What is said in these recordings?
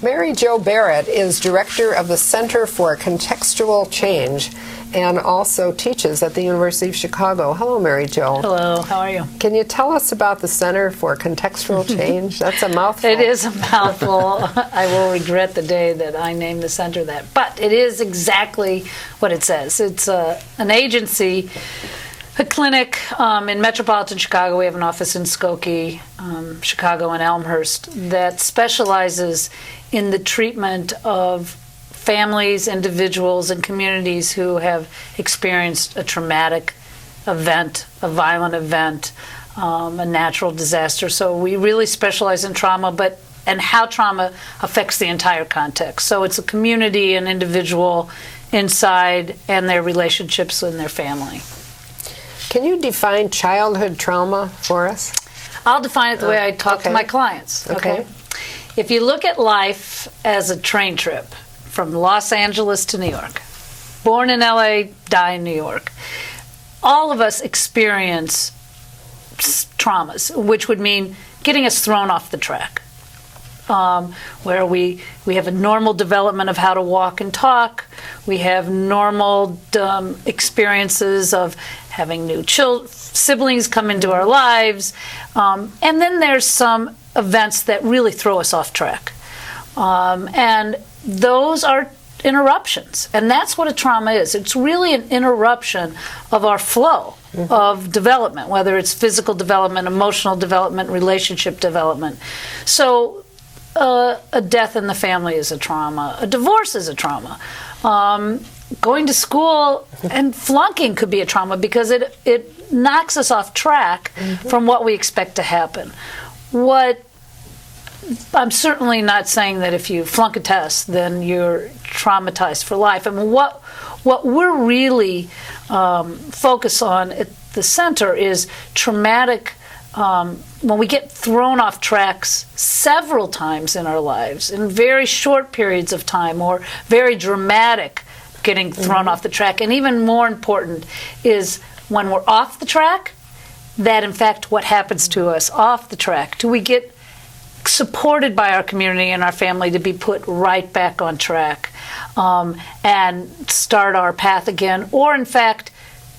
Mary Jo Barret is director of the Center for Contextual Change and also teaches at the University of Chicago. Hello, Mary Jo. Hello, how are you? Can you tell us about the Center for Contextual Change? That's a mouthful. It is a mouthful. I will regret the day that I named the center that. But it is exactly what it says. It's an agency, a clinic in metropolitan Chicago. We have an office in Skokie, Chicago, and Elmhurst that specializes in the treatment of families, individuals, and communities who have experienced a traumatic event, a violent event, a natural disaster. So we really specialize in trauma, and how trauma affects the entire context. So it's a community and individual inside and their relationships and their family. Can you define childhood trauma for us? I'll define it the way I talk to my clients. Okay. If you look at life as a train trip from Los Angeles to New York, born in LA, die in New York, all of us experience traumas, which would mean getting us thrown off the track. Where we have a normal development of how to walk and talk. We have normal experiences of having new siblings come into our lives. And then there's some events that really throw us off track. And those are interruptions. And that's what a trauma is. It's really an interruption of our flow of development, whether it's physical development, emotional development, relationship development. So a death in the family is a trauma. A divorce is a trauma. Going to school and flunking could be a trauma because it knocks us off track from what we expect to happen. I'm certainly not saying that if you flunk a test, then you're traumatized for life. I mean, what we're really focused on at the center is traumatic. When we get thrown off tracks several times in our lives, in very short periods of time, or very dramatic getting thrown off the track. And even more important is when we're off the track, that in fact what happens to us off the track. Do we get supported by our community and our family to be put right back on track and start our path again? Or in fact,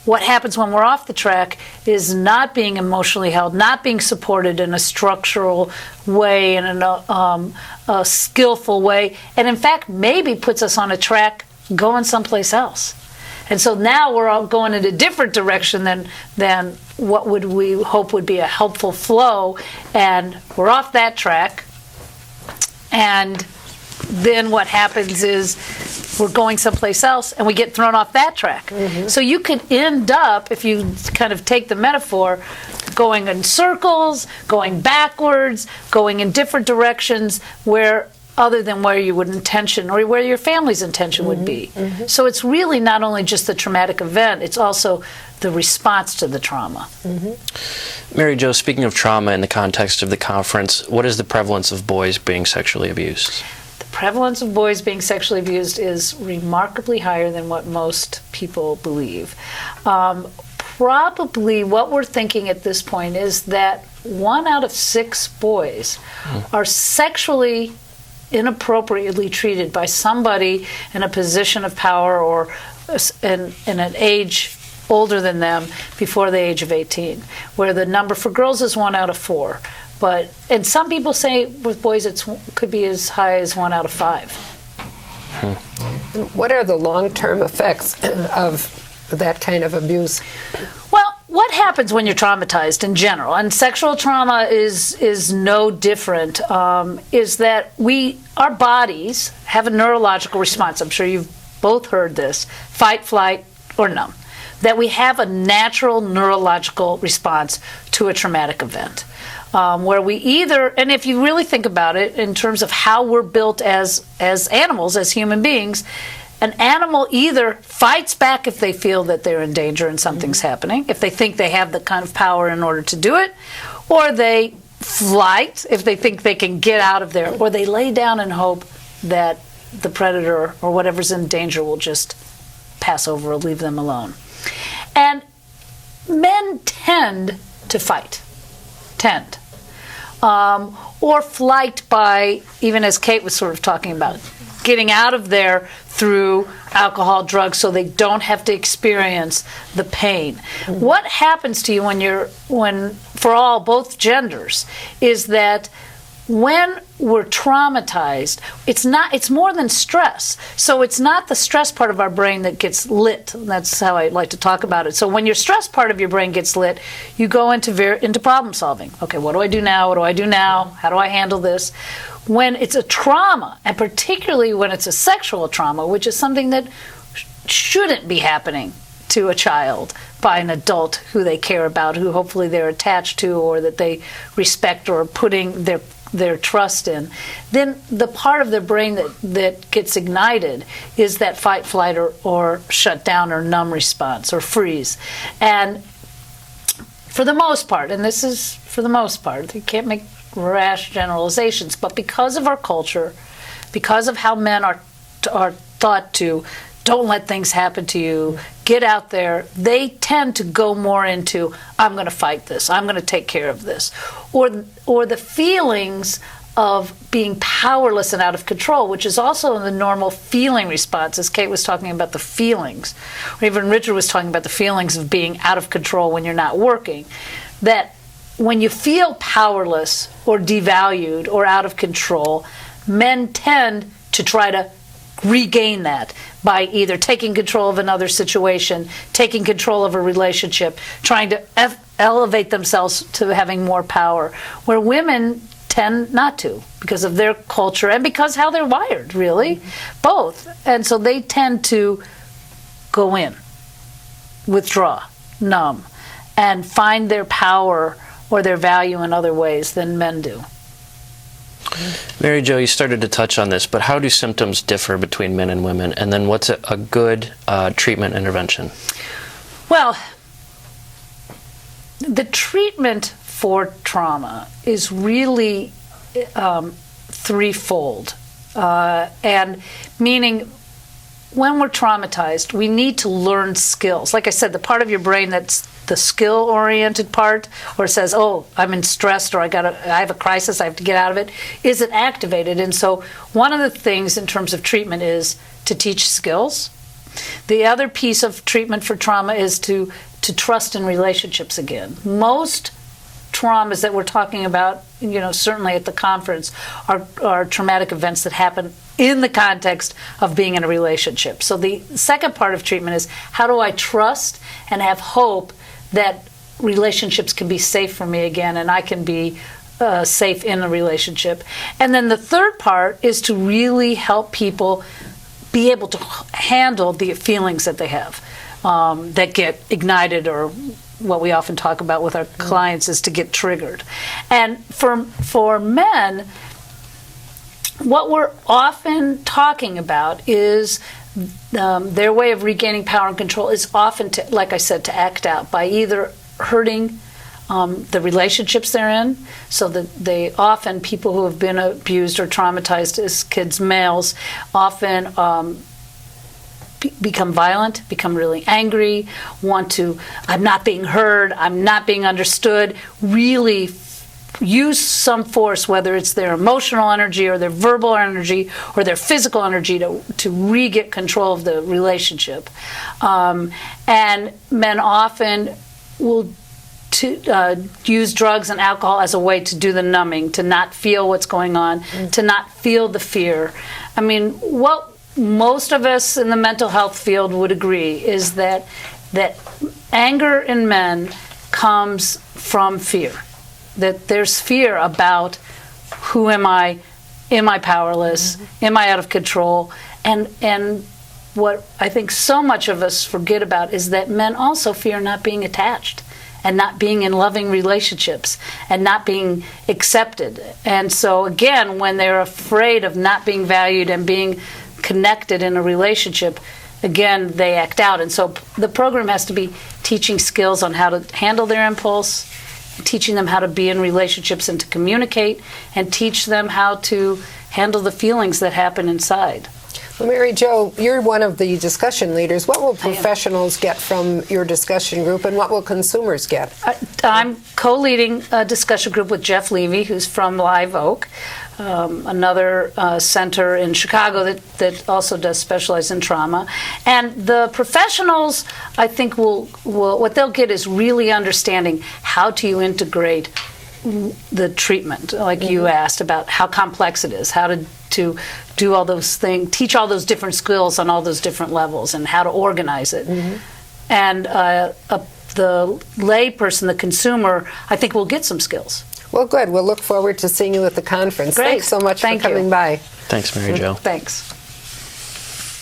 what happens when we're off the track is not being emotionally held, not being supported in a structural way and in a skillful way, and in fact maybe puts us on a track going someplace else. And so now we're all going in a different direction than what would we hope would be a helpful flow, and we're off that track. And then what happens is we're going someplace else and we get thrown off that track. So you could end up, if you kind of take the metaphor, going in circles, going backwards, going in different directions other than where you would intention or where your family's intention would be. So it's really not only just the traumatic event, it's also the response to the trauma. Mary Jo, speaking of trauma in the context of the conference, what is the prevalence of boys being sexually abused? The prevalence of boys being sexually abused is remarkably higher than what most people believe. Probably what we're thinking at this point is that 1 out of 6 boys are sexually inappropriately treated by somebody in a position of power or in an age older than them before the age of 18, where the number for girls is 1 out of 4. And some people say with boys it could be as high as 1 out of 5. What are the long-term effects of that kind of abuse? Well, what happens when you're traumatized in general, and sexual trauma is no different, is that our bodies have a neurological response. I'm sure you've both heard this: fight, flight, or numb. That we have a natural neurological response to a traumatic event. Where we either, and if you really think about it in terms of how we're built as animals, as human beings, an animal either fights back if they feel that they're in danger and something's happening, if they think they have the kind of power in order to do it, or they flight if they think they can get out of there, or they lay down and hope that the predator or whatever's in danger will just pass over or leave them alone. And men tend to fight. or flight by, even as Kate was sort of talking about, getting out of there through alcohol, drugs, so they don't have to experience the pain. What happens to you when for both genders, is that when we're traumatized, it's more than stress. So it's not the stress part of our brain that gets lit. That's how I like to talk about it. So when your stress part of your brain gets lit, you go into problem solving. Okay, what do I do now? What do I do now? How do I handle this? When it's a trauma, and particularly when it's a sexual trauma, which is something that shouldn't be happening to a child by an adult who they care about, who hopefully they're attached to or that they respect or are putting their trust in, then the part of their brain that gets ignited is that fight, flight, or shut down or numb response or freeze. And for the most part, and this is for the most part, you can't make rash generalizations, but because of our culture, because of how men are thought to, don't let things happen to you, get out there, they tend to go more into, I'm going to fight this, I'm going to take care of this. Or the feelings of being powerless and out of control, which is also the normal feeling response, as Kate was talking about the feelings, or even Richard was talking about the feelings of being out of control when you're not working, that when you feel powerless or devalued or out of control, men tend to try to regain that by either taking control of another situation, taking control of a relationship, trying to elevate themselves to having more power, where women tend not to because of their culture and because how they're wired, really, both. And so they tend to go in, withdraw, numb, and find their power or their value in other ways than men do. Mary Jo, you started to touch on this, but how do symptoms differ between men and women? And then what's a good treatment intervention? Well, the treatment for trauma is really threefold. And meaning, when we're traumatized, we need to learn skills. Like I said, the part of your brain that's the skill-oriented part, or says, oh, I'm in stress, or I have a crisis, I have to get out of it, isn't activated. And so one of the things in terms of treatment is to teach skills. The other piece of treatment for trauma is to trust in relationships again. Most traumas that we're talking about, certainly at the conference, are traumatic events that happen in the context of being in a relationship. So the second part of treatment is, how do I trust and have hope that relationships can be safe for me again and I can be safe in a relationship? And then the third part is to really help people be able to handle the feelings that they have that get ignited, or what we often talk about with our clients is to get triggered. And for men, what we're often talking about is their way of regaining power and control is often, like I said, to act out by either hurting the relationships they're in, so that they often, people who have been abused or traumatized as kids, males, often become violent, become really angry, I'm not being heard, I'm not being understood, really use some force, whether it's their emotional energy or their verbal energy or their physical energy to re-get control of the relationship. And men often will use drugs and alcohol as a way to do the numbing, to not feel what's going on, to not feel the fear. I mean, what most of us in the mental health field would agree is that anger in men comes from fear. That there's fear about, who am I powerless, am I out of control? And what I think so much of us forget about is that men also fear not being attached and not being in loving relationships and not being accepted. And so again, when they're afraid of not being valued and being connected in a relationship, again, they act out. And so the program has to be teaching skills on how to handle their impulse, teaching them how to be in relationships and to communicate, and teach them how to handle the feelings that happen inside. Well, Mary Jo, you're one of the discussion leaders. What will professionals get from your discussion group, and what will consumers get? I'm co-leading a discussion group with Jeff Levy, who's from Live Oak, another center in Chicago that also does specialize in trauma. And the professionals, I think, will what they'll get is really understanding how do you integrate the treatment, like you asked about how complex it is, how to do all those things, teach all those different skills on all those different levels, and how to organize it. And the lay person, the consumer, I think will get some skills. Well, good. We'll look forward to seeing you at the conference. Great. Thanks so much Thank for coming you. by. Thanks, Mary Jo. Thanks.